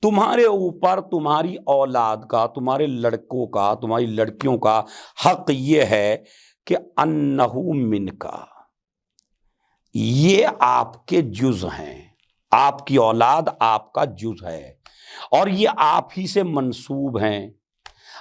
تمہارے اوپر تمہاری اولاد کا، تمہارے لڑکوں کا، تمہاری لڑکیوں کا حق یہ ہے کہ انہو منکا، یہ آپ کے جز ہیں، آپ کی اولاد آپ کا جز ہے اور یہ آپ ہی سے منسوب ہیں۔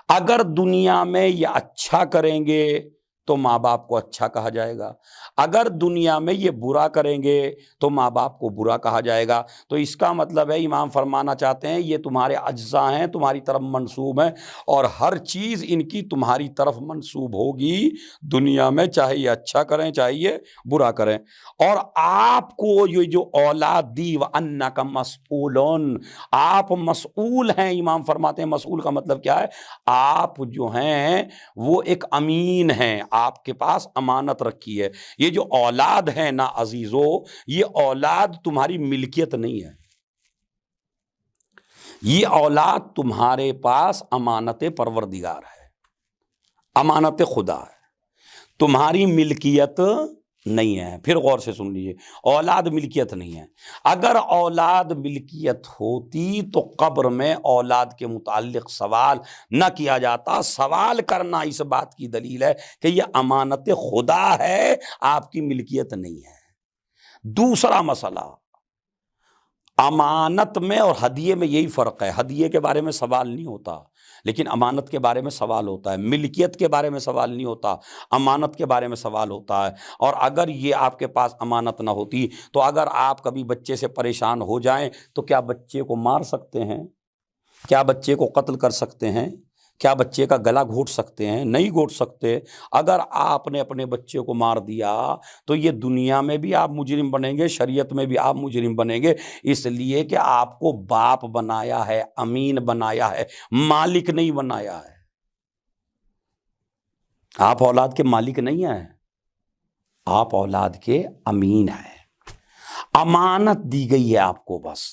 اگر دنیا میں یہ اچھا کریں گے تو ماں باپ کو اچھا کہا جائے گا، اگر دنیا میں یہ برا کریں گے تو ماں باپ کو برا کہا جائے گا۔ تو اس کا مطلب ہے امام فرمانا چاہتے ہیں یہ تمہارے اجزاء ہیں، تمہاری طرف منسوب ہیں اور ہر چیز ان کی تمہاری طرف منسوب ہوگی دنیا میں، چاہے یہ اچھا کریں چاہے یہ برا کریں۔ اور آپ کو یہ جو اولاد دی وَأَنَّكَ مَسْئُولٌ، آپ مسئول ہیں۔ امام فرماتے ہیں مسئول کا مطلب کیا ہے؟ آپ جو ہیں وہ ایک امین ہیں، آپ کے پاس امانت رکھی ہے۔ یہ جو اولاد ہے نا عزیزو، یہ اولاد تمہاری ملکیت نہیں ہے، یہ اولاد تمہارے پاس امانت پروردگار ہے، امانت خدا ہے، تمہاری ملکیت نہیں ہے۔ پھر غور سے سن لیجیے، اولاد ملکیت نہیں ہے۔ اگر اولاد ملکیت ہوتی تو قبر میں اولاد کے متعلق سوال نہ کیا جاتا۔ سوال کرنا اس بات کی دلیل ہے کہ یہ امانت خدا ہے، آپ کی ملکیت نہیں ہے۔ دوسرا مسئلہ، امانت میں اور ہدیے میں یہی فرق ہے۔ ہدیے کے بارے میں سوال نہیں ہوتا لیکن امانت کے بارے میں سوال ہوتا ہے، ملکیت کے بارے میں سوال نہیں ہوتا، امانت کے بارے میں سوال ہوتا ہے۔ اور اگر یہ آپ کے پاس امانت نہ ہوتی تو اگر آپ کبھی بچے سے پریشان ہو جائیں تو کیا بچے کو مار سکتے ہیں؟ کیا بچے کو قتل کر سکتے ہیں؟ کیا بچے کا گلا گھونٹ سکتے ہیں؟ نہیں گھونٹ سکتے۔ اگر آپ نے اپنے بچے کو مار دیا تو یہ دنیا میں بھی آپ مجرم بنیں گے، شریعت میں بھی آپ مجرم بنیں گے، اس لیے کہ آپ کو باپ بنایا ہے، امین بنایا ہے، مالک نہیں بنایا ہے۔ آپ اولاد کے مالک نہیں ہیں، آپ اولاد کے امین ہیں، امانت دی گئی ہے آپ کو، بس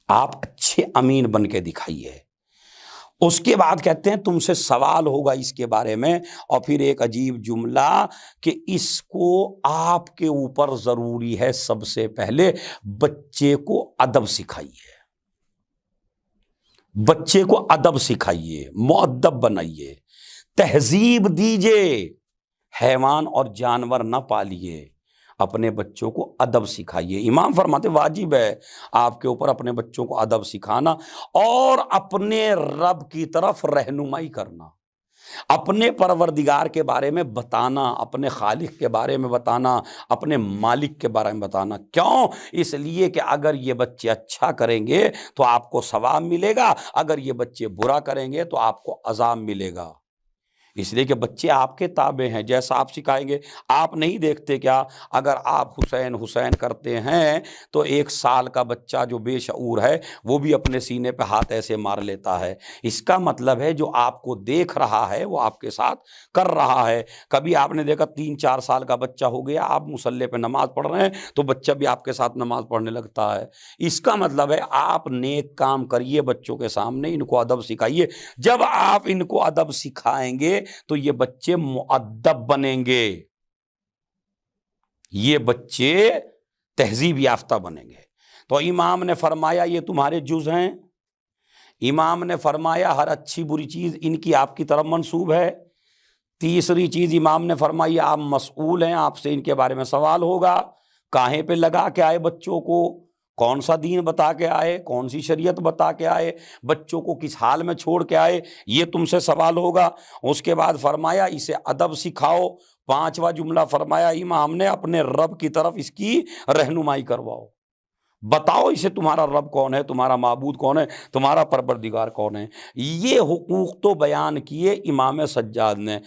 آپ اچھے امین بن کے دکھائیے۔ اس کے بعد کہتے ہیں تم سے سوال ہوگا اس کے بارے میں، اور پھر ایک عجیب جملہ کہ اس کو آپ کے اوپر ضروری ہے سب سے پہلے بچے کو ادب سکھائیے، بچے کو ادب سکھائیے، مؤدب بنائیے، تہذیب دیجیے۔ حیوان اور جانور نہ پالیے، اپنے بچوں کو ادب سکھائیے۔ امام فرماتے واجب ہے آپ کے اوپر اپنے بچوں کو ادب سکھانا اور اپنے رب کی طرف رہنمائی کرنا، اپنے پروردگار کے بارے میں بتانا، اپنے خالق کے بارے میں بتانا، اپنے مالک کے بارے میں بتانا۔ کیوں؟ اس لیے کہ اگر یہ بچے اچھا کریں گے تو آپ کو ثواب ملے گا، اگر یہ بچے برا کریں گے تو آپ کو عذاب ملے گا۔ اس لیے کہ بچے آپ کے تابع ہیں، جیسا آپ سکھائیں گے۔ آپ نہیں دیکھتے کیا اگر آپ حسین حسین کرتے ہیں تو 1 سال کا بچہ جو بے شعور ہے وہ بھی اپنے سینے پہ ہاتھ ایسے مار لیتا ہے۔ اس کا مطلب ہے جو آپ کو دیکھ رہا ہے وہ آپ کے ساتھ کر رہا ہے۔ کبھی آپ نے دیکھا 3-4 سال کا بچہ ہو گیا، آپ مصلی پہ نماز پڑھ رہے ہیں تو بچہ بھی آپ کے ساتھ نماز پڑھنے لگتا ہے۔ اس کا مطلب ہے آپ نیک کام کریے، بچوں کے سامنے ان کو ادب سکھائیے۔ جب آپ ان کو ادب سکھائیں گے تو یہ بچے مؤدب بنیں گے، یہ بچے تہذیب یافتہ بنیں گے۔ تو امام نے فرمایا یہ تمہارے جز ہیں، امام نے فرمایا ہر اچھی بری چیز ان کی آپ کی طرف منسوب ہے۔ تیسری چیز امام نے فرمائی آپ مسئول ہیں، آپ سے ان کے بارے میں سوال ہوگا۔ کاہیں پہ لگا کے آئے بچوں کو، کون سا دین بتا کے آئے، کون سی شریعت بتا کے آئے، بچوں کو کس حال میں چھوڑ کے آئے، یہ تم سے سوال ہوگا۔ اس کے بعد فرمایا اسے ادب سکھاؤ۔ 5واں جملہ فرمایا امام نے اپنے رب کی طرف اس کی رہنمائی کرواؤ، بتاؤ اسے تمہارا رب کون ہے، تمہارا معبود کون ہے، تمہارا پروردگار کون ہے۔ یہ حقوق تو بیان کیے امام سجاد نے۔